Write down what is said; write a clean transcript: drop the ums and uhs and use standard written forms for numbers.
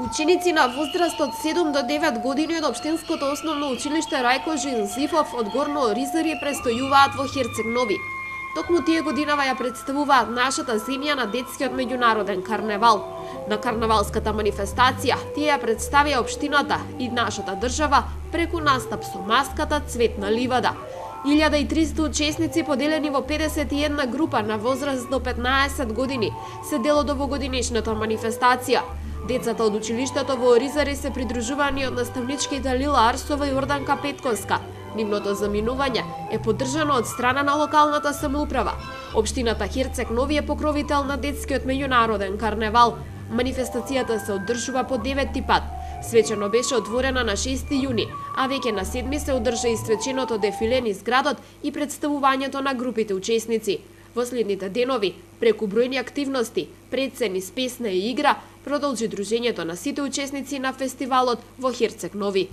Ученици на возраст од 7 до 9 години од Општинското основно училиште Рајко Жизифов од Горно Оризари престојуваат во Херцег Нови. Токму тие годинава ја представуваат нашата земја на детскиот меѓународен карневал. На карневалската манифестација тие ја представија општината и нашата држава преку настап со маската Цветна ливада. 1300 учесници поделени во 51 група на возраст до 15 години се дел од овогодинешната манифестација. Децата од училиштето во Оризари се придружувани од наставничките Лила Арсова и Орданка Петкоска. Нивното заминување е поддржано од страна на локалната самоуправа. Општината Херцег Нови е покровител на детскиот меѓународен карневал. Манифестацијата се одржува по 9-ти пат. Свечено беше отворена на 6 јуни, а веќе на 7 се одржа и свеченото дефиле низ градот и представувањето на групите учесници. Во следните денови, преку бројни активности, предсцени с песна и игра, продолжи дружењето на сите учесници на фестивалот во Херцег Нови.